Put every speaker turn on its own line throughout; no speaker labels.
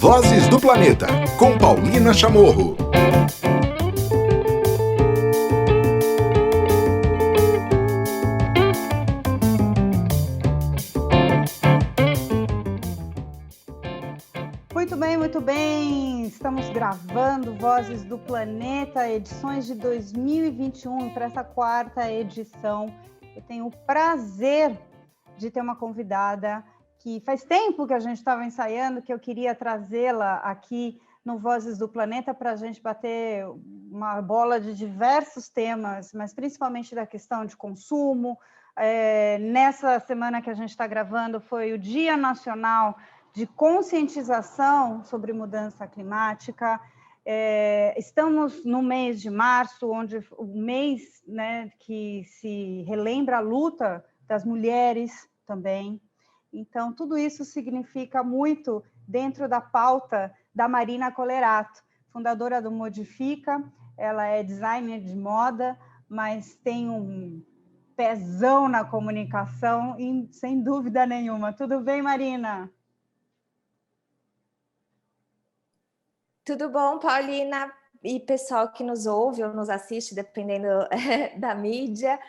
Vozes do Planeta, com Paulina Chamorro.
Muito bem. Estamos gravando Vozes do Planeta, edições de 2021, para essa quarta edição. Eu tenho o prazer de ter uma convidada que faz tempo que a gente estava ensaiando, que eu queria trazê-la aqui no Vozes do Planeta para a gente bater uma bola de diversos temas, mas principalmente da questão de consumo. Nessa semana que a gente está gravando foi o Dia Nacional de Conscientização sobre Mudança Climática. Estamos no mês de março, onde o mês, né, que se relembra a luta das mulheres também. Então, tudo isso significa muito dentro da pauta da Marina Colerato, fundadora do Modifica. Ela é designer de moda, mas tem um pezão na comunicação, sem dúvida nenhuma. Tudo bem, Marina?
Tudo bom, Paulina? E pessoal que nos ouve ou nos assiste, dependendo da mídia.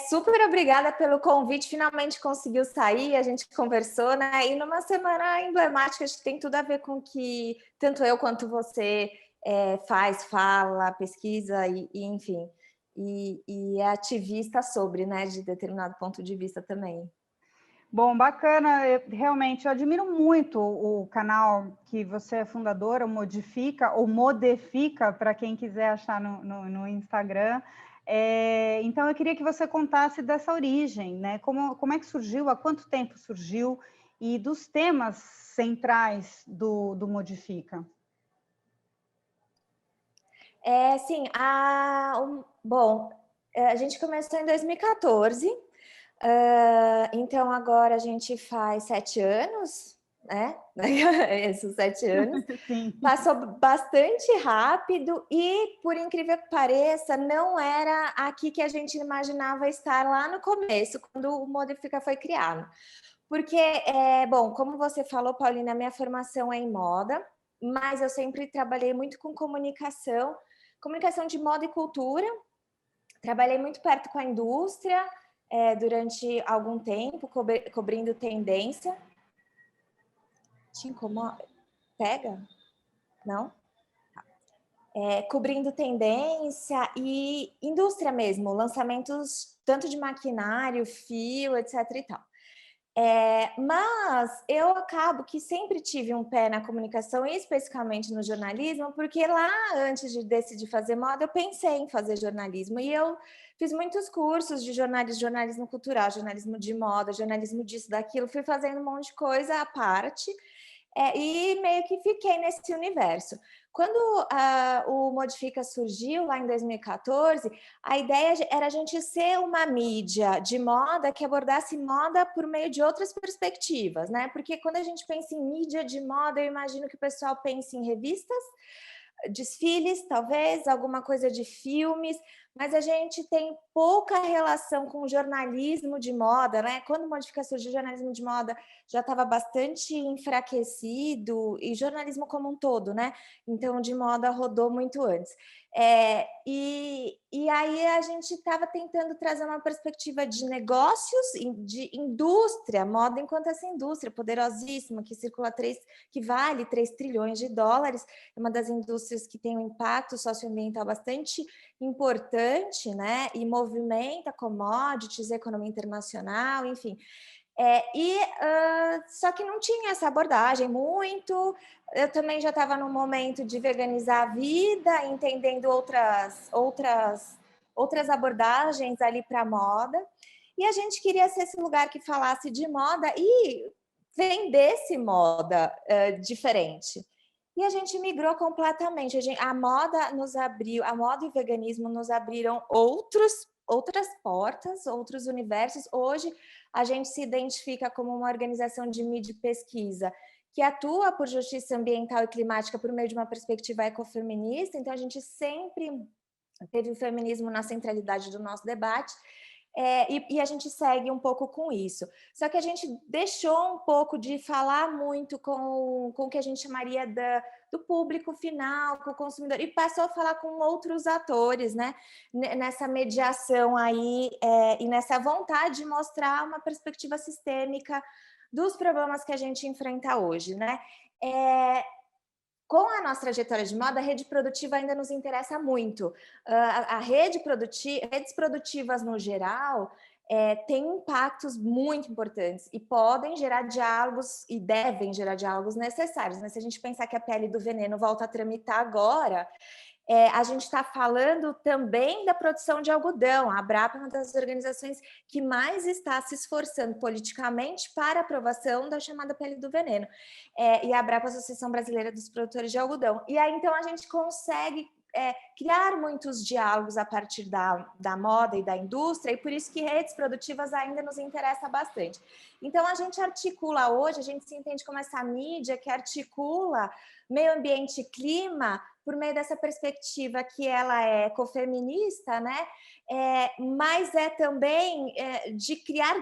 Super obrigada pelo convite, finalmente conseguiu sair, a gente conversou, né? E numa semana emblemática, acho que tem tudo a ver com o que tanto eu quanto você fala, pesquisa enfim, e é ativista sobre, né, de determinado ponto de vista também.
Bom, bacana, realmente eu admiro muito o canal que você é fundadora, o Modifica, ou Modifica, para quem quiser achar no Instagram. Então, eu queria que você contasse dessa origem, né? Como é que surgiu, há quanto tempo surgiu, e dos temas centrais do Modifica.
Sim, a gente começou em 2014, então agora a gente faz 7 anos, né? Esses 7 anos.
Sim.
Passou bastante rápido e, por incrível que pareça, não era aqui que a gente imaginava estar lá no começo, quando o Modifica foi criado. Porque, como você falou, Paulina, minha formação é em moda, mas eu sempre trabalhei muito com comunicação de moda e cultura. Trabalhei muito perto com a indústria durante algum tempo, cobrindo tendência. Te incomoda? Pega? Não? Cobrindo tendência e indústria mesmo, lançamentos tanto de maquinário, fio, etc. e tal. Mas eu acabo que sempre tive um pé na comunicação, e especificamente no jornalismo, porque lá, antes de decidir fazer moda, eu pensei em fazer jornalismo, e eu fiz muitos cursos de jornalismo cultural, jornalismo de moda, jornalismo disso, daquilo, fui fazendo um monte de coisa à parte, e meio que fiquei nesse universo. Quando o Modifica surgiu, lá em 2014, a ideia era a gente ser uma mídia de moda que abordasse moda por meio de outras perspectivas, né? Porque quando a gente pensa em mídia de moda, eu imagino que o pessoal pense em revistas, desfiles, talvez, alguma coisa de filmes, mas a gente tem pouca relação com o jornalismo de moda, né? Quando o Modifica surgiu, o jornalismo de moda já estava bastante enfraquecido, e jornalismo como um todo, né? Então, de moda rodou muito antes. E aí a gente estava tentando trazer uma perspectiva de negócios, de indústria, moda enquanto essa indústria poderosíssima, que vale 3 trilhões de dólares, é uma das indústrias que tem um impacto socioambiental bastante importante, né? E movimenta commodities, economia internacional, enfim. Só que não tinha essa abordagem muito. Eu também já estava no momento de veganizar a vida, entendendo outras abordagens ali para a moda. E a gente queria ser esse lugar que falasse de moda e vendesse moda diferente. E a gente migrou completamente. A moda nos abriu, a moda e o veganismo nos abriram outras portas, outros universos. Hoje, a gente se identifica como uma organização de mídia e pesquisa que atua por justiça ambiental e climática por meio de uma perspectiva ecofeminista. Então, a gente sempre teve o feminismo na centralidade do nosso debate. e a gente segue um pouco com isso. Só que a gente deixou um pouco de falar muito com o que a gente chamaria do público final, com o consumidor, e passou a falar com outros atores, né? Nessa mediação aí e nessa vontade de mostrar uma perspectiva sistêmica dos problemas que a gente enfrenta hoje, né? Com a nossa trajetória de moda, a rede produtiva ainda nos interessa muito. Redes produtivas, no geral, têm impactos muito importantes e podem gerar diálogos e devem gerar diálogos necessários. Né? Se a gente pensar que a pele do veneno volta a tramitar agora, a gente está falando também da produção de algodão. A Abrapa é uma das organizações que mais está se esforçando politicamente para a aprovação da chamada pele do veneno. E a Abrapa é a Associação Brasileira dos Produtores de Algodão. E aí, então, a gente consegue criar muitos diálogos a partir da moda e da indústria, e por isso que redes produtivas ainda nos interessa bastante. Então, a gente articula hoje, a gente se entende como essa mídia que articula meio ambiente e clima por meio dessa perspectiva que ela é ecofeminista, né? Mas também de criar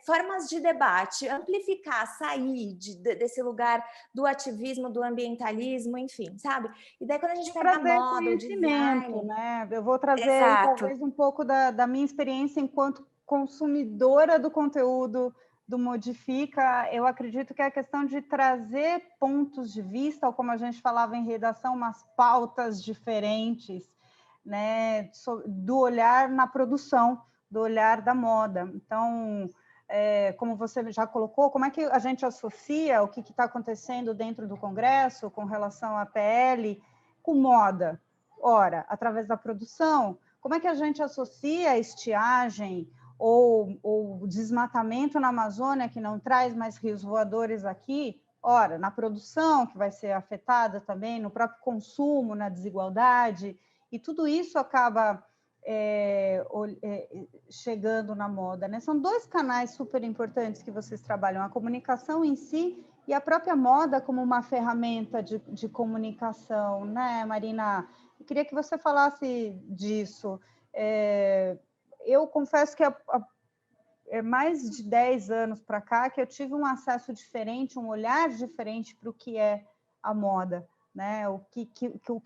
formas de debate, amplificar, sair desse lugar do ativismo, do ambientalismo, enfim, sabe? E daí quando a gente pega a moda, o design...
né? Eu vou trazer
Exato.
talvez um pouco da minha experiência enquanto consumidora do conteúdo do Modifica. Eu acredito que é a questão de trazer pontos de vista, ou como a gente falava em redação, umas pautas diferentes, né? Do olhar na produção, do olhar da moda. Então, como você já colocou, como é que a gente associa o que está acontecendo dentro do Congresso com relação à PL com moda? Ora, através da produção, como é que a gente associa a estiagem ou o desmatamento na Amazônia, que não traz mais rios voadores aqui? Ora, na produção, que vai ser afetada também, no próprio consumo, na desigualdade, e tudo isso acaba chegando na moda, né? São dois canais super importantes que vocês trabalham, a comunicação em si e a própria moda como uma ferramenta de comunicação, né, Marina? Eu queria que você falasse disso. Eu confesso que mais de 10 anos para cá que eu tive um acesso diferente, um olhar diferente para o que é a moda, né? O que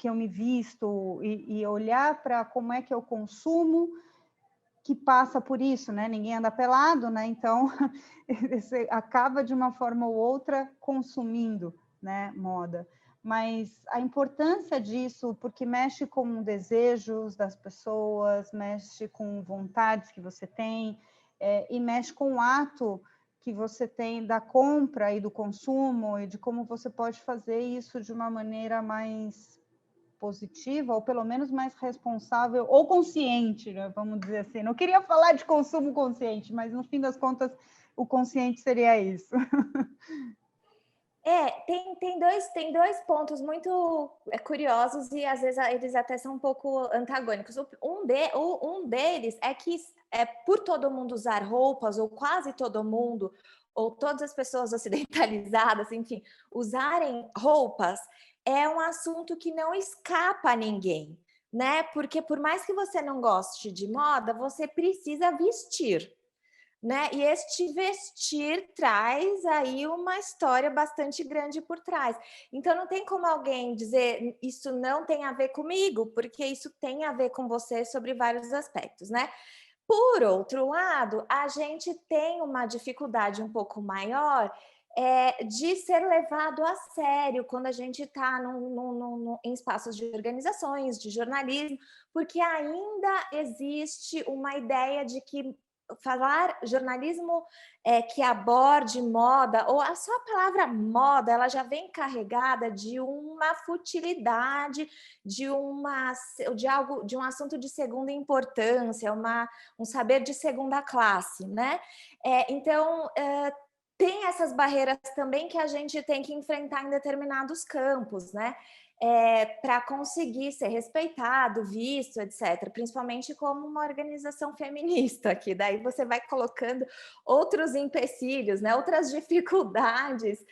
eu me visto e olhar para como é que eu consumo, que passa por isso, né? Ninguém anda pelado, né? Então você acaba de uma forma ou outra consumindo, né, moda. Mas a importância disso, porque mexe com desejos das pessoas, mexe com vontades que você tem, e mexe com o ato que você tem da compra e do consumo, e de como você pode fazer isso de uma maneira mais positiva, ou pelo menos mais responsável, ou consciente, né? Vamos dizer assim. Não queria falar de consumo consciente, mas no fim das contas, o consciente seria isso.
Tem dois pontos muito curiosos e às vezes eles até são um pouco antagônicos. Um deles é que por todo mundo usar roupas, ou quase todo mundo, ou todas as pessoas ocidentalizadas, enfim, usarem roupas, é um assunto que não escapa a ninguém, né? Porque por mais que você não goste de moda, você precisa vestir. Né? E este vestir traz aí uma história bastante grande por trás. Então, não tem como alguém dizer isso não tem a ver comigo, porque isso tem a ver com você sobre vários aspectos, né? Por outro lado, a gente tem uma dificuldade um pouco maior de ser levado a sério quando a gente está em espaços de organizações, de jornalismo, porque ainda existe uma ideia de que falar jornalismo que aborde moda, ou só a palavra moda, ela já vem carregada de uma futilidade, de um assunto de segunda importância, um saber de segunda classe, né? Então, tem essas barreiras também que a gente tem que enfrentar em determinados campos, né? para conseguir ser respeitado, visto, etc. Principalmente como uma organização feminista, que daí você vai colocando outros empecilhos, né? Outras dificuldades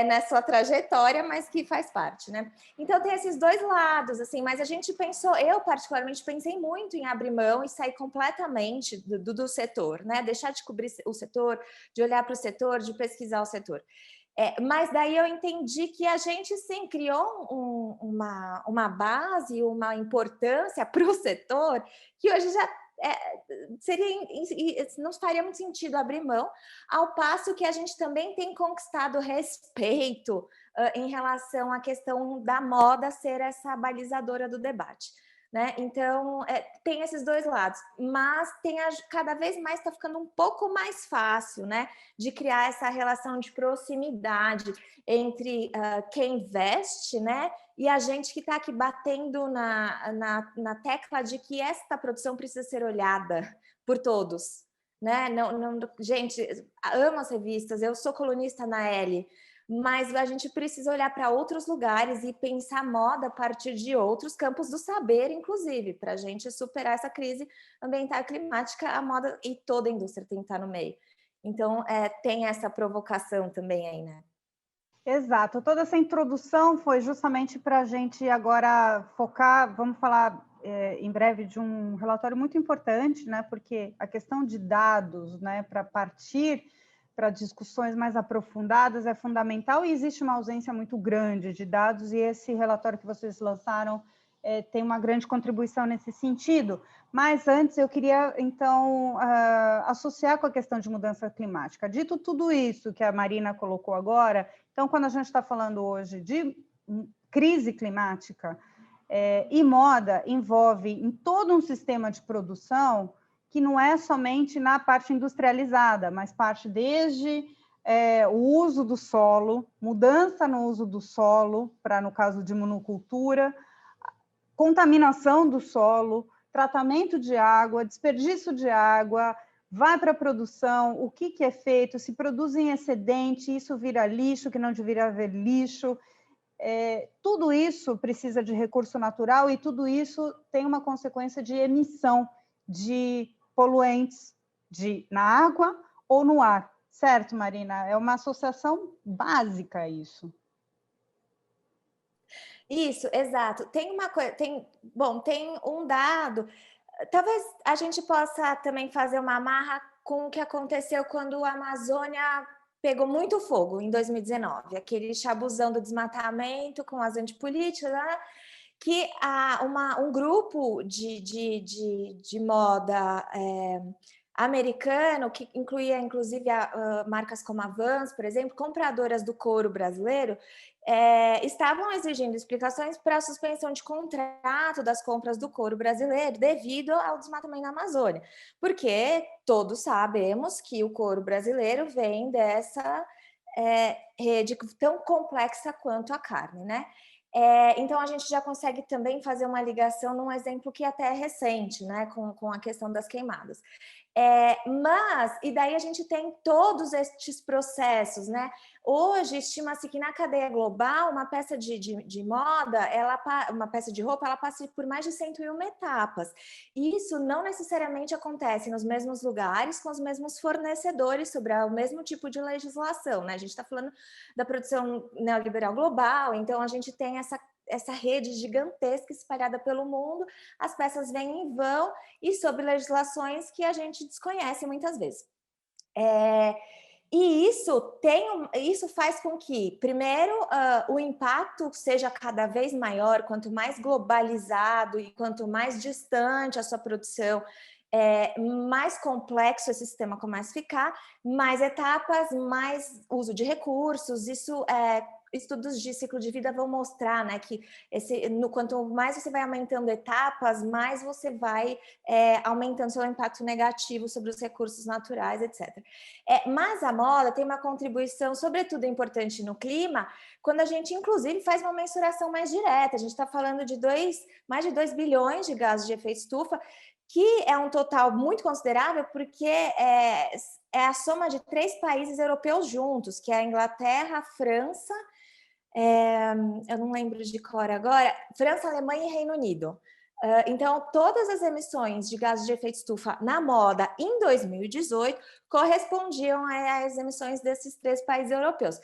na sua trajetória, mas que faz parte, né? Então tem esses dois lados, assim, mas a gente pensou, eu particularmente pensei muito em abrir mão e sair completamente do setor, né? Deixar de cobrir o setor, de olhar para o setor, de pesquisar o setor. Mas daí eu entendi que a gente sim criou uma base, uma importância para o setor que hoje já não faria muito sentido abrir mão, ao passo que a gente também tem conquistado respeito em relação à questão da moda ser essa balizadora do debate. Né? Então, tem esses dois lados, mas cada vez mais está ficando um pouco mais fácil, né, de criar essa relação de proximidade entre quem veste, né, e a gente que está aqui batendo na tecla de que esta produção precisa ser olhada por todos. Né? Gente, amo as revistas, eu sou colunista na Elle, mas a gente precisa olhar para outros lugares e pensar moda a partir de outros campos do saber, inclusive, para a gente superar essa crise ambiental e climática, a moda e toda a indústria tem que estar no meio. Então, tem essa provocação também aí, né?
Exato. Toda essa introdução foi justamente para a gente agora focar, vamos falar em breve de um relatório muito importante, né? Porque a questão de dados, né, para partir para discussões mais aprofundadas é fundamental e existe uma ausência muito grande de dados e esse relatório que vocês lançaram tem uma grande contribuição nesse sentido. Mas antes eu queria, então, associar com a questão de mudança climática. Dito tudo isso que a Marina colocou agora, então, quando a gente está falando hoje de crise climática, e moda envolve em todo um sistema de produção que não é somente na parte industrializada, mas parte desde o uso do solo, mudança no uso do solo, para no caso de monocultura, contaminação do solo, tratamento de água, desperdício de água, vai para a produção, o que é feito, se produz em excedente, isso vira lixo, que não deveria haver lixo. Tudo isso precisa de recurso natural e tudo isso tem uma consequência de emissão de poluentes na água ou no ar, certo, Marina? É uma associação básica isso.
Isso, exato. Tem uma coisa, tem um dado, talvez a gente possa também fazer uma amarra com o que aconteceu quando a Amazônia pegou muito fogo em 2019, aquele chabuzão do desmatamento com as antipolíticas, né? Que um grupo de moda americano, que incluía inclusive marcas como a Vans, por exemplo, compradoras do couro brasileiro, estavam exigindo explicações para a suspensão de contrato das compras do couro brasileiro devido ao desmatamento na Amazônia, porque todos sabemos que o couro brasileiro vem dessa rede tão complexa quanto a carne, né? Então, a gente já consegue também fazer uma ligação num exemplo que até é recente, né, com a questão das queimadas. E daí a gente tem todos estes processos, né? Hoje, estima-se que na cadeia global, uma peça de moda, uma peça de roupa, ela passa por mais de 101 etapas. E isso não necessariamente acontece nos mesmos lugares, com os mesmos fornecedores, sobre o mesmo tipo de legislação, né? A gente está falando da produção neoliberal global, então a gente tem essa rede gigantesca espalhada pelo mundo, as peças vêm e vão, e sob legislações que a gente desconhece muitas vezes. E isso faz com que, primeiro, o impacto seja cada vez maior, quanto mais globalizado e quanto mais distante a sua produção, mais complexo esse sistema começa a ficar, mais etapas, mais uso de recursos, estudos de ciclo de vida vão mostrar, né, que quanto mais você vai aumentando etapas, mais você vai aumentando seu impacto negativo sobre os recursos naturais, etc. Mas a moda tem uma contribuição, sobretudo importante no clima, quando a gente, inclusive, faz uma mensuração mais direta. A gente está falando de mais de 2 bilhões de gases de efeito estufa, que é um total muito considerável, porque é a soma de 3 países europeus juntos, que é a Inglaterra, a França, eu não lembro de cor agora, França, Alemanha e Reino Unido. Então, todas as emissões de gases de efeito estufa na moda em 2018 correspondiam às emissões desses 3 países europeus.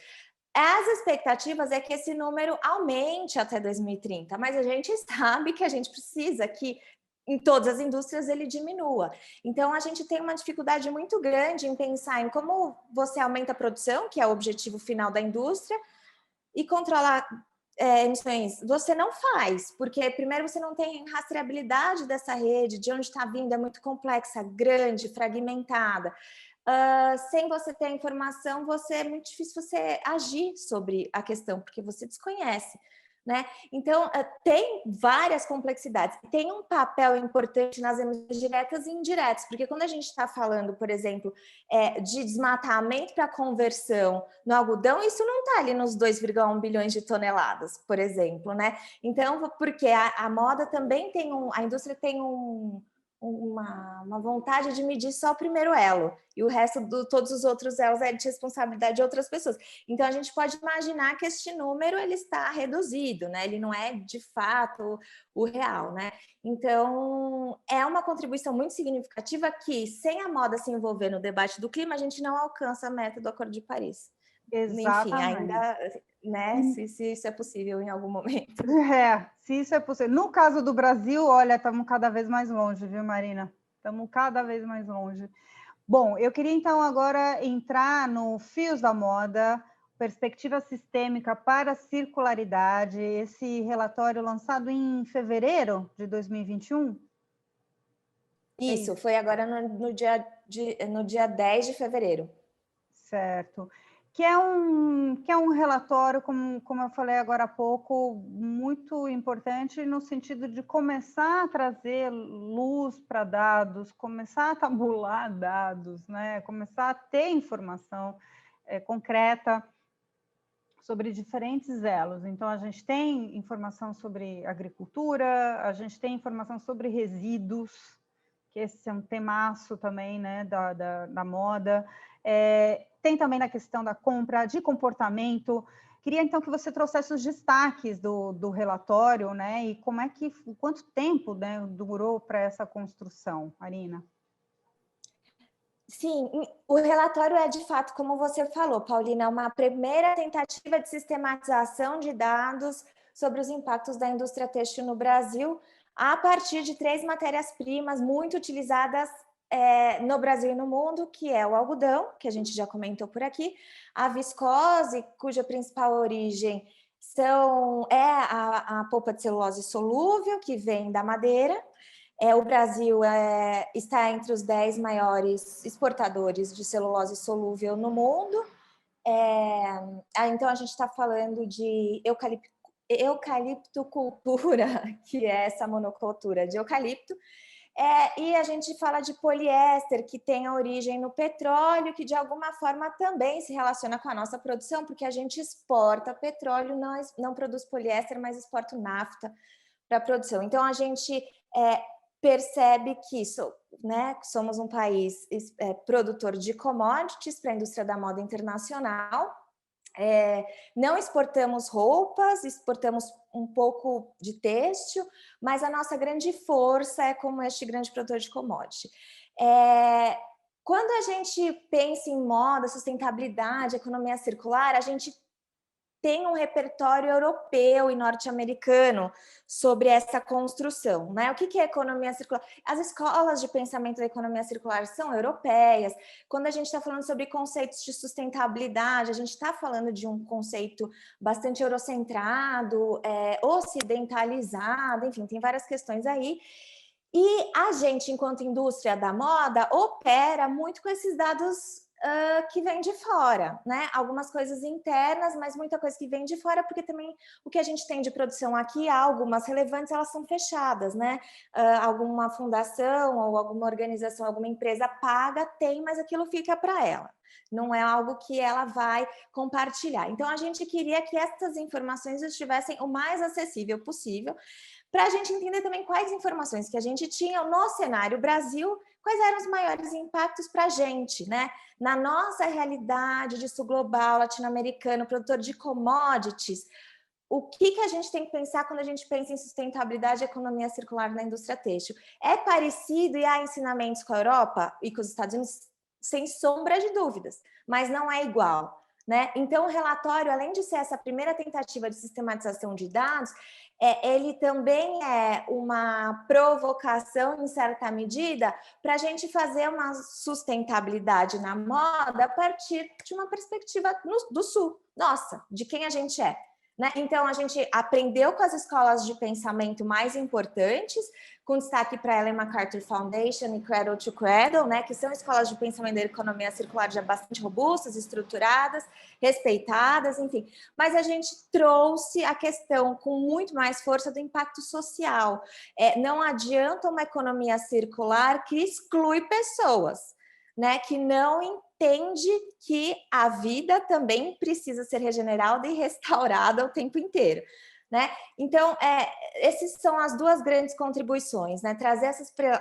As expectativas é que esse número aumente até 2030, mas a gente sabe que a gente precisa que em todas as indústrias ele diminua. Então, a gente tem uma dificuldade muito grande em pensar em como você aumenta a produção, que é o objetivo final da indústria, e controlar emissões. Você não faz, porque primeiro você não tem rastreabilidade dessa rede, de onde está vindo, é muito complexa, grande, fragmentada. Sem você ter a informação, é muito difícil você agir sobre a questão, porque você desconhece, né? Então, tem várias complexidades. Tem um papel importante nas emissões diretas e indiretas, porque quando a gente está falando, por exemplo, de desmatamento para conversão no algodão, isso não está ali nos 2,1 bilhões de toneladas, por exemplo, né? Então, porque a moda também tem a indústria tem uma vontade de medir só o primeiro elo, e o resto todos os outros elos é de responsabilidade de outras pessoas. Então, a gente pode imaginar que este número ele está reduzido, né? Ele não é, de fato, o real, né? Então, é uma contribuição muito significativa que, sem a moda se envolver no debate do clima, a gente não alcança a meta do Acordo de Paris. Enfim, ainda, né, se isso é possível em algum momento.
Se isso é possível. No caso do Brasil, olha, estamos cada vez mais longe, viu, Marina? Estamos cada vez mais longe. Bom, eu queria então agora entrar no Fios da Moda, Perspectiva Sistêmica para a Circularidade, esse relatório lançado em fevereiro de 2021.
Isso, foi agora no dia 10 de fevereiro.
Certo. Que é um relatório, como eu falei agora há pouco, muito importante no sentido de começar a trazer luz para dados, começar a tabular dados, né? Começar a ter informação concreta sobre diferentes elos. Então, a gente tem informação sobre agricultura, a gente tem informação sobre resíduos, que esse é um temaço também, né, da moda. Tem também na questão da compra, de comportamento. Queria, então, que você trouxesse os destaques do relatório, né, e quanto tempo, né, durou para essa construção, Marina?
Sim, o relatório é, de fato, como você falou, Paulina, uma primeira tentativa de sistematização de dados sobre os impactos da indústria têxtil no Brasil, a partir de 3 matérias-primas muito utilizadas no Brasil e no mundo, que é o algodão, que a gente já comentou por aqui, a viscose, cuja principal origem é a polpa de celulose solúvel, que vem da madeira. O Brasil está entre os 10 maiores exportadores de celulose solúvel no mundo. Então, a gente está falando de eucaliptocultura, que é essa monocultura de eucalipto. E a gente fala de poliéster, que tem a origem no petróleo, que de alguma forma também se relaciona com a nossa produção, porque a gente exporta petróleo, não produz poliéster, mas exporta nafta para a produção. Então, a gente percebe que somos um país produtor de commodities para a indústria da moda internacional. Não exportamos roupas, exportamos um pouco de têxtil, mas a nossa grande força é como este grande produtor de commodity. Quando a gente pensa em moda, sustentabilidade, economia circular, a gente tem um repertório europeu e norte-americano sobre essa construção, né? O que é economia circular? As escolas de pensamento da economia circular são europeias. Quando a gente está falando sobre conceitos de sustentabilidade, a gente está falando de um conceito bastante eurocentrado, ocidentalizado, enfim, tem várias questões aí. E a gente, enquanto indústria da moda, opera muito com esses dados que vem de fora, né? Algumas coisas internas, mas muita coisa que vem de fora, porque também o que a gente tem de produção aqui, algumas relevantes, elas são fechadas, né? Alguma fundação ou alguma organização, alguma empresa paga, tem, mas aquilo fica para ela. Não é algo que ela vai compartilhar. Então, a gente queria que essas informações estivessem o mais acessível possível, para a gente entender também quais informações que a gente tinha no cenário Brasil, quais eram os maiores impactos para a gente, né? Na nossa realidade de sul global, latino-americano, produtor de commodities, o que a gente tem que pensar quando a gente pensa em sustentabilidade e economia circular na indústria têxtil? É parecido e há ensinamentos com a Europa e com os Estados Unidos, sem sombra de dúvidas, mas não é igual, né? Então, o relatório, além de ser essa primeira tentativa de sistematização de dados, ele também é uma provocação, em certa medida, para a gente fazer uma sustentabilidade na moda a partir de uma perspectiva do Sul, nossa, de quem a gente é. Né? Então, a gente aprendeu com as escolas de pensamento mais importantes, com destaque para a Ellen MacArthur Foundation e Cradle to Cradle, né? Que são escolas de pensamento da economia circular já bastante robustas, estruturadas, respeitadas, enfim. Mas a gente trouxe a questão com muito mais força do impacto social. Não adianta uma economia circular que exclui pessoas, né? Que não entende que a vida também precisa ser regenerada e restaurada o tempo inteiro, né? Então, essas são as duas grandes contribuições, né? Trazer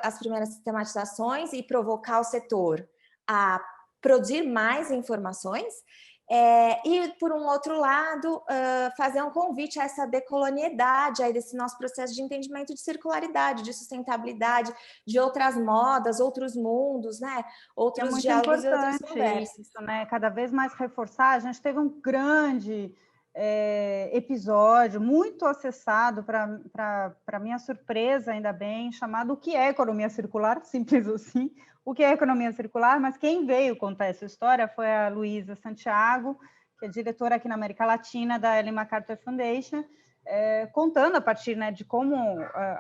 as primeiras sistematizações e provocar o setor a produzir mais informações, e, por um outro lado, fazer um convite a essa decolonialidade, aí desse nosso processo de entendimento de circularidade, de sustentabilidade, de outras modas, outros mundos, né? Outros diálogos e outras conversas.
Isso, né? Cada vez mais reforçar. A gente teve um grande episódio, muito acessado, para minha surpresa, ainda bem, chamado O que é Economia Circular? Simples assim. O que é economia circular, mas quem veio contar essa história foi a Luísa Santiago, que é diretora aqui na América Latina da Ellen MacArthur Foundation, contando a partir, né, de como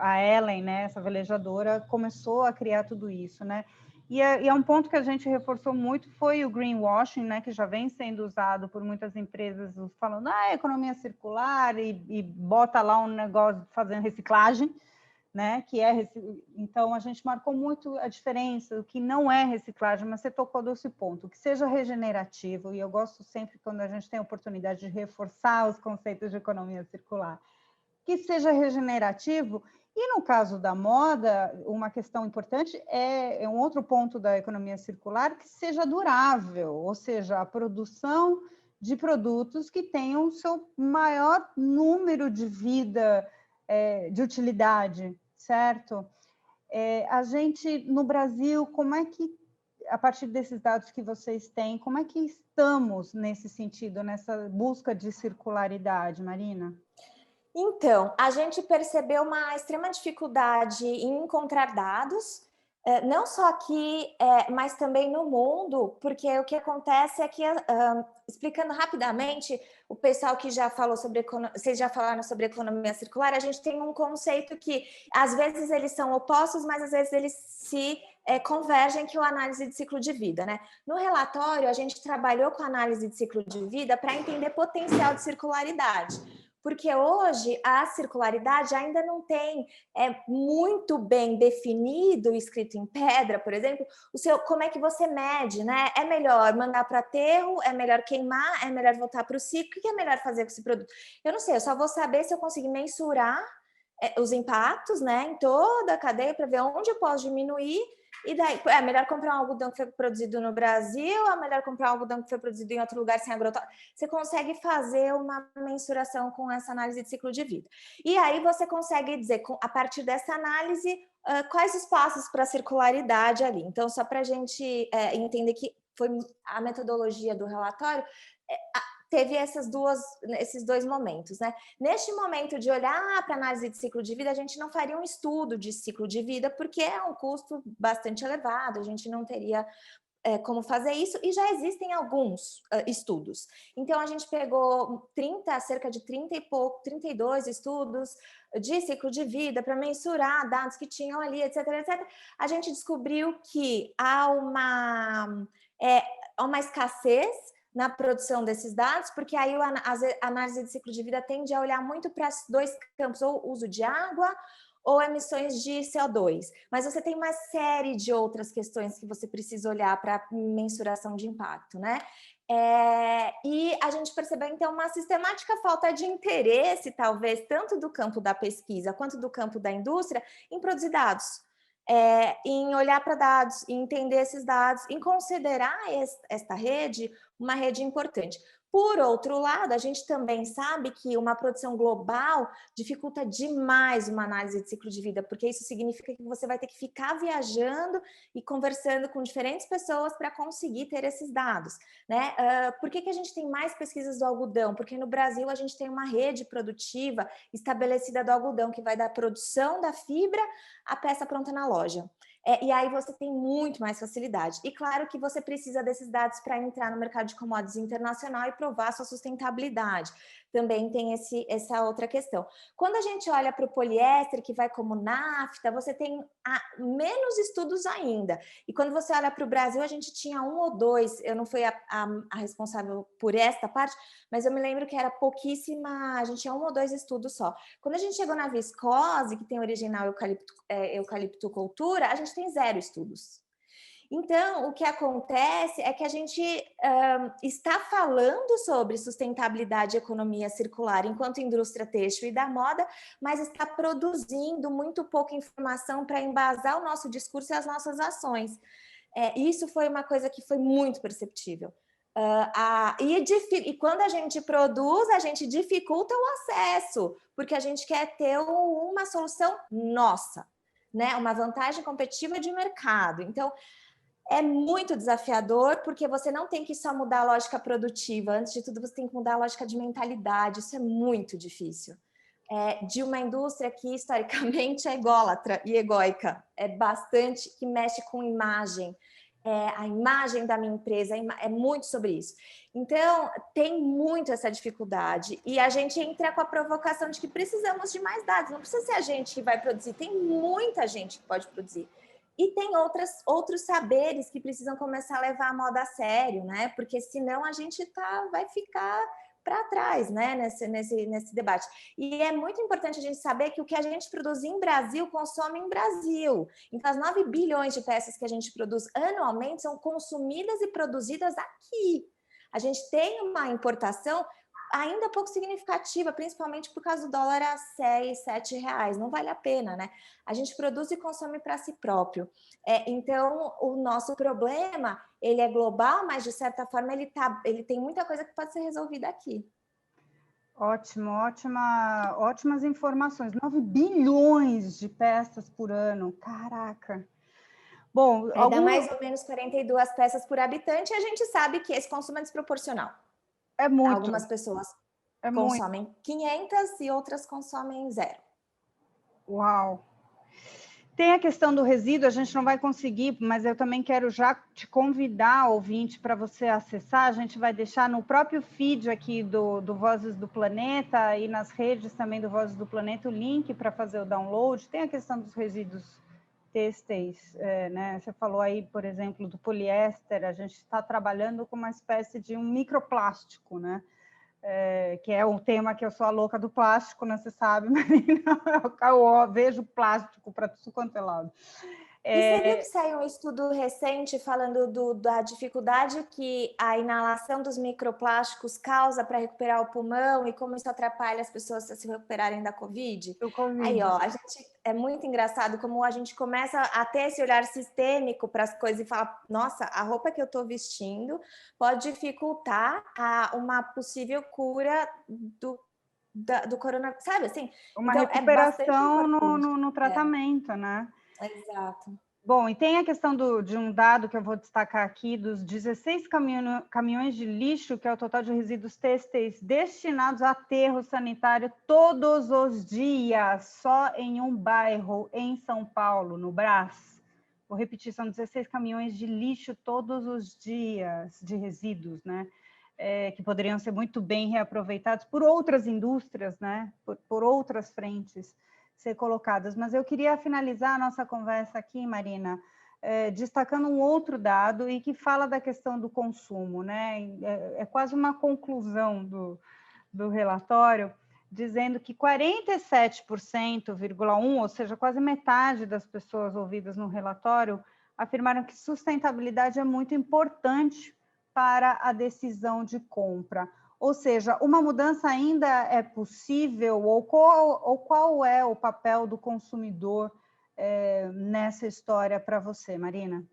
a Ellen, né, essa velejadora, começou a criar tudo isso, né? E é um ponto que a gente reforçou muito, foi o greenwashing, né, que já vem sendo usado por muitas empresas, falando, economia circular, e bota lá um negócio fazendo reciclagem, né, então a gente marcou muito a diferença, o que não é reciclagem, mas você tocou desse ponto, que seja regenerativo, e eu gosto sempre quando a gente tem a oportunidade de reforçar os conceitos de economia circular, que seja regenerativo, e no caso da moda, uma questão importante é um outro ponto da economia circular, que seja durável, ou seja, a produção de produtos que tenham o seu maior número de vida, de utilidade, certo? A gente, no Brasil, como é que, a partir desses dados que vocês têm, como é que estamos nesse sentido, nessa busca de circularidade, Marina?
Então, a gente percebeu uma extrema dificuldade em encontrar dados, não só aqui, mas também no mundo, porque o que acontece é que, explicando rapidamente, o pessoal que já falou sobre vocês já falaram sobre economia circular, a gente tem um conceito que, às vezes, eles são opostos, mas às vezes eles se convergem, que é a análise de ciclo de vida, né? No relatório, a gente trabalhou com a análise de ciclo de vida para entender potencial de circularidade. Porque hoje a circularidade ainda não tem muito bem definido, escrito em pedra, por exemplo, como é que você mede, né? É melhor mandar para aterro, é melhor queimar, é melhor voltar para o ciclo, o que é melhor fazer com esse produto? Eu não sei, eu só vou saber se eu conseguir mensurar os impactos, né, em toda a cadeia para ver onde eu posso diminuir. E daí, é melhor comprar um algodão que foi produzido no Brasil, é melhor comprar um algodão que foi produzido em outro lugar sem agrotóxico. Você consegue fazer uma mensuração com essa análise de ciclo de vida. E aí você consegue dizer, a partir dessa análise, quais os passos para a circularidade ali. Então, só para a gente entender que foi a metodologia do relatório, teve esses dois momentos, né? Neste momento de olhar para a análise de ciclo de vida, a gente não faria um estudo de ciclo de vida, porque é um custo bastante elevado, a gente não teria como fazer isso, e já existem alguns estudos. Então, a gente pegou cerca de 32 estudos de ciclo de vida para mensurar dados que tinham ali, etc, etc. A gente descobriu que há uma escassez na produção desses dados, porque aí a análise de ciclo de vida tende a olhar muito para dois campos, ou uso de água ou emissões de CO2. Mas você tem uma série de outras questões que você precisa olhar para mensuração de impacto, né? E a gente percebeu, então, uma sistemática falta de interesse, talvez, tanto do campo da pesquisa quanto do campo da indústria, em produzir dados. em olhar para dados, em entender esses dados, em considerar esta rede uma rede importante. Por outro lado, a gente também sabe que uma produção global dificulta demais uma análise de ciclo de vida, porque isso significa que você vai ter que ficar viajando e conversando com diferentes pessoas para conseguir ter esses dados, né? Por que a gente tem mais pesquisas do algodão? Porque no Brasil a gente tem uma rede produtiva estabelecida do algodão, que vai da produção da fibra à peça pronta na loja. E aí você tem muito mais facilidade. E claro que você precisa desses dados para entrar no mercado de commodities internacional e provar sua sustentabilidade. Também tem essa outra questão. Quando a gente olha para o poliéster, que vai como nafta, você tem menos estudos ainda. E quando você olha para o Brasil, a gente tinha 1 ou 2, eu não fui a responsável por esta parte, mas eu me lembro que era pouquíssima, a gente tinha 1 ou 2 estudos só. Quando a gente chegou na viscose, que tem origem na eucaliptocultura, a gente tem 0 estudos. Então, o que acontece é que a gente está falando sobre sustentabilidade e economia circular enquanto indústria têxtil e da moda, mas está produzindo muito pouca informação para embasar o nosso discurso e as nossas ações. Isso foi uma coisa que foi muito perceptível. E quando a gente produz, a gente dificulta o acesso, porque a gente quer ter uma solução nossa, né? Uma vantagem competitiva de mercado. Então, é muito desafiador, porque você não tem que só mudar a lógica produtiva. Antes de tudo, você tem que mudar a lógica de mentalidade. Isso é muito difícil. De uma indústria que, historicamente, é ególatra e egóica. É bastante que mexe com imagem. A imagem da minha empresa é muito sobre isso. Então, tem muito essa dificuldade. E a gente entra com a provocação de que precisamos de mais dados. Não precisa ser a gente que vai produzir. Tem muita gente que pode produzir. E tem outros saberes que precisam começar a levar a moda a sério, né? Porque senão a gente vai ficar para trás, né? Nesse debate. E é muito importante a gente saber que o que a gente produz em Brasil, consome em Brasil. Então, as 9 bilhões de peças que a gente produz anualmente são consumidas e produzidas aqui. A gente tem uma importação ainda pouco significativa, principalmente por causa do dólar a 6, 7 reais. Não vale a pena, né? A gente produz e consome para si próprio. Então, o nosso problema, ele é global, mas, de certa forma, ele tem muita coisa que pode ser resolvida aqui.
Ótimo, ótimas informações. 9 bilhões de peças por ano. Caraca! Bom,
dá mais ou menos 42 peças por habitante, e a gente sabe que esse consumo é desproporcional.
É muito.
Algumas pessoas consomem 500 e outras consomem 0.
Uau! Tem a questão do resíduo, a gente não vai conseguir, mas eu também quero já te convidar, ouvinte, para você acessar. A gente vai deixar no próprio feed aqui do Vozes do Planeta e nas redes também do Vozes do Planeta o link para fazer o download. Tem a questão dos resíduos têxteis, né? Você falou aí, por exemplo, do poliéster. A gente está trabalhando com uma espécie de um microplástico, né? Que é um tema que eu sou a louca do plástico, né? Você sabe, Marina, eu vejo plástico para tudo quanto é lado.
E você viu que saiu um estudo recente falando da dificuldade que a inalação dos microplásticos causa para recuperar o pulmão e como isso atrapalha as pessoas a se recuperarem da Covid? Aí, ó, é muito engraçado como a gente começa a ter esse olhar sistêmico para as coisas e fala, nossa, a roupa que eu estou vestindo pode dificultar uma possível cura do coronavírus, sabe assim?
Uma
então,
recuperação no tratamento, né?
Exato.
Bom, e tem a questão de um dado que eu vou destacar aqui, dos 16 caminhões de lixo, que é o total de resíduos têxteis destinados a aterro sanitário todos os dias, só em um bairro em São Paulo, no Brás. Vou repetir, são 16 caminhões de lixo todos os dias, de resíduos, né? Que poderiam ser muito bem reaproveitados por outras indústrias, né? Por outras frentes ser colocadas. Mas eu queria finalizar a nossa conversa aqui, Marina, destacando um outro dado e que fala da questão do consumo, né? É quase uma conclusão do relatório, dizendo que 47,1%, ou seja, quase metade das pessoas ouvidas no relatório, afirmaram que sustentabilidade é muito importante para a decisão de compra. Ou seja, uma mudança ainda é possível, ou qual é o papel do consumidor nessa história para você, Marina?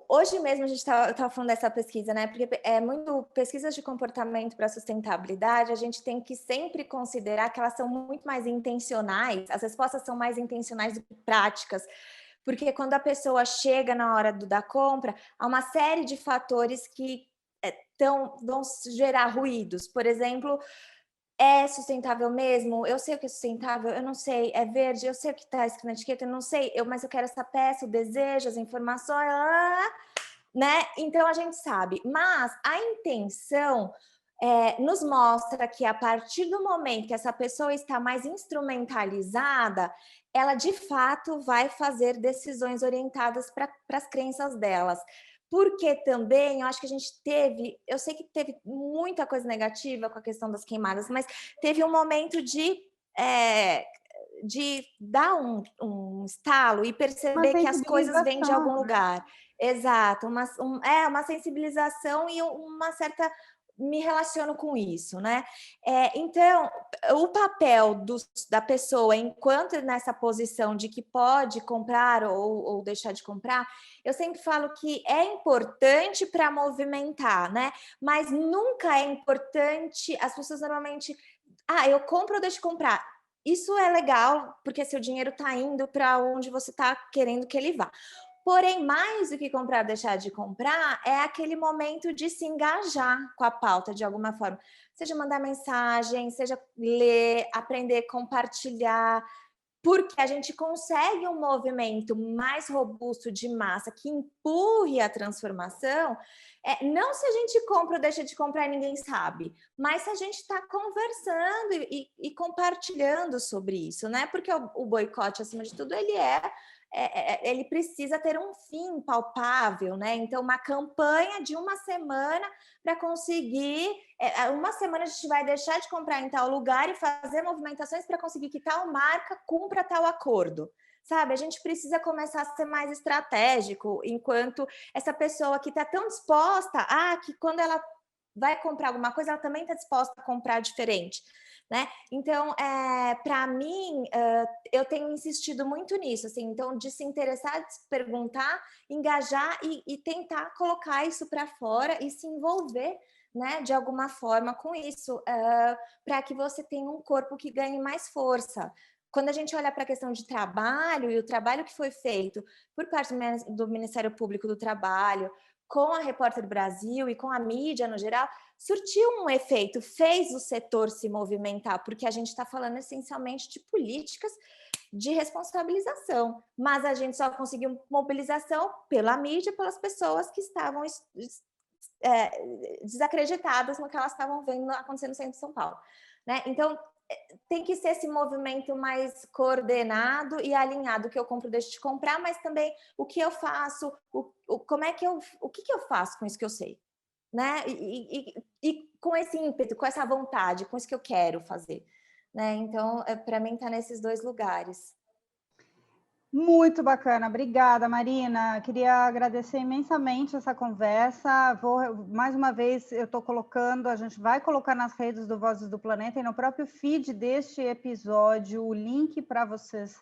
Hoje mesmo a gente estava falando dessa pesquisa, né? Porque muito pesquisas de comportamento para sustentabilidade, a gente tem que sempre considerar que elas são muito mais intencionais, as respostas são mais intencionais do que práticas, porque quando a pessoa chega na hora da compra, há uma série de fatores que vão gerar ruídos. Por exemplo, é sustentável mesmo? Eu sei o que é sustentável, eu não sei. É verde, eu sei o que está escrito na etiqueta, eu não sei. Mas eu quero essa peça, o desejo, as informações, né? Então a gente sabe. Mas a intenção nos mostra que a partir do momento que essa pessoa está mais instrumentalizada, ela de fato vai fazer decisões orientadas para as crenças delas. Porque também, eu acho que a gente eu sei que teve muita coisa negativa com a questão das queimadas, mas teve um momento de dar um estalo e
Uma
perceber que as coisas vêm de algum
sensibilização, né?
lugar. Exato, uma sensibilização e uma certa... Me relaciono com isso, né? Então, o papel da pessoa, enquanto nessa posição de que pode comprar ou deixar de comprar, eu sempre falo que é importante para movimentar, né? Mas nunca é importante. As pessoas normalmente, eu compro ou deixo de comprar. Isso é legal, porque seu dinheiro está indo para onde você está querendo que ele vá. Porém, mais do que comprar, deixar de comprar, é aquele momento de se engajar com a pauta de alguma forma. Seja mandar mensagem, seja ler, aprender, compartilhar, porque a gente consegue um movimento mais robusto de massa que empurre a transformação, não se a gente compra ou deixa de comprar, ninguém sabe, mas se a gente está conversando e compartilhando sobre isso, né? Porque o boicote, acima de tudo, ele precisa ter um fim palpável, né? Então, uma campanha de uma semana para conseguir... uma semana a gente vai deixar de comprar em tal lugar e fazer movimentações para conseguir que tal marca cumpra tal acordo. Sabe, a gente precisa começar a ser mais estratégico, enquanto essa pessoa que está tão disposta, que quando ela vai comprar alguma coisa, ela também está disposta a comprar diferente, né? Então, para mim, eu tenho insistido muito nisso, assim, então, de se interessar, de se perguntar, engajar e tentar colocar isso para fora e se envolver, né, de alguma forma com isso, para que você tenha um corpo que ganhe mais força. Quando a gente olha para a questão de trabalho e o trabalho que foi feito por parte do Ministério Público do Trabalho, com a Repórter Brasil e com a mídia no geral, surtiu um efeito, fez o setor se movimentar, porque a gente está falando essencialmente de políticas de responsabilização, mas a gente só conseguiu mobilização pela mídia, pelas pessoas que estavam desacreditadas no que elas estavam vendo acontecendo no centro de São Paulo, né? Então, tem que ser esse movimento mais coordenado e alinhado, o que eu compro, deixo de comprar, mas também o que eu faço, o que eu faço com isso que eu sei, né? E com esse ímpeto, com essa vontade, com isso que eu quero fazer, né? Então, para mim, está nesses dois lugares.
Muito bacana, obrigada, Marina. Queria agradecer imensamente essa conversa. Mais uma vez, eu estou colocando, a gente vai colocar nas redes do Vozes do Planeta e no próprio feed deste episódio o link para vocês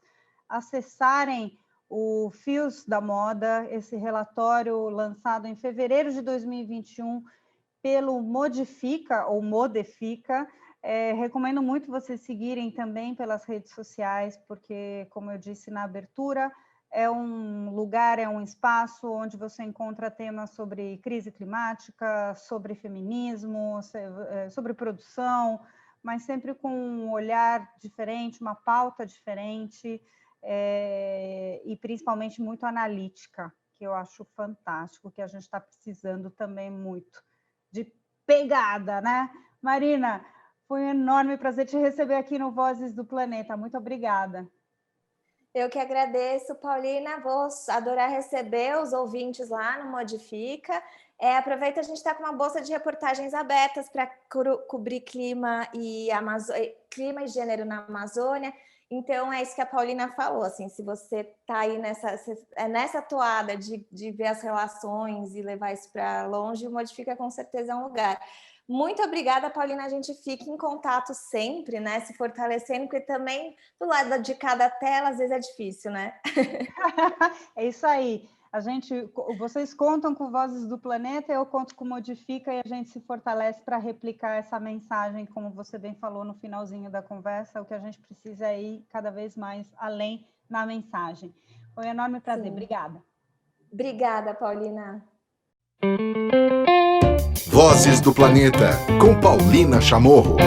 acessarem o Fios da Moda, esse relatório lançado em fevereiro de 2021 pelo Modifica ou Modifica. Recomendo muito vocês seguirem também pelas redes sociais, porque, como eu disse na abertura, é um lugar, é um espaço onde você encontra temas sobre crise climática, sobre feminismo, sobre produção, mas sempre com um olhar diferente, uma pauta diferente, e principalmente muito analítica, que eu acho fantástico, que a gente está precisando também muito de pegada, né? Marina, foi um enorme prazer te receber aqui no Vozes do Planeta. Muito obrigada.
Eu que agradeço, Paulina. Vou adorar receber os ouvintes lá no Modifica. Aproveita, a gente está com uma bolsa de reportagens abertas para cobrir clima e gênero na Amazônia. Então, é isso que a Paulina falou, assim, se você está aí nessa toada de ver as relações e levar isso para longe, o Modifica com certeza é um lugar. Muito obrigada, Paulina, a gente fica em contato sempre, né, se fortalecendo, porque também do lado de cada tela, às vezes é difícil, né?
É isso aí. Vocês contam com Vozes do Planeta, eu conto com Modifica e a gente se fortalece para replicar essa mensagem, como você bem falou no finalzinho da conversa, o que a gente precisa é ir cada vez mais além na mensagem. Foi um enorme prazer. Sim. Obrigada.
Obrigada, Paulina.
Vozes do Planeta, com Paulina Chamorro.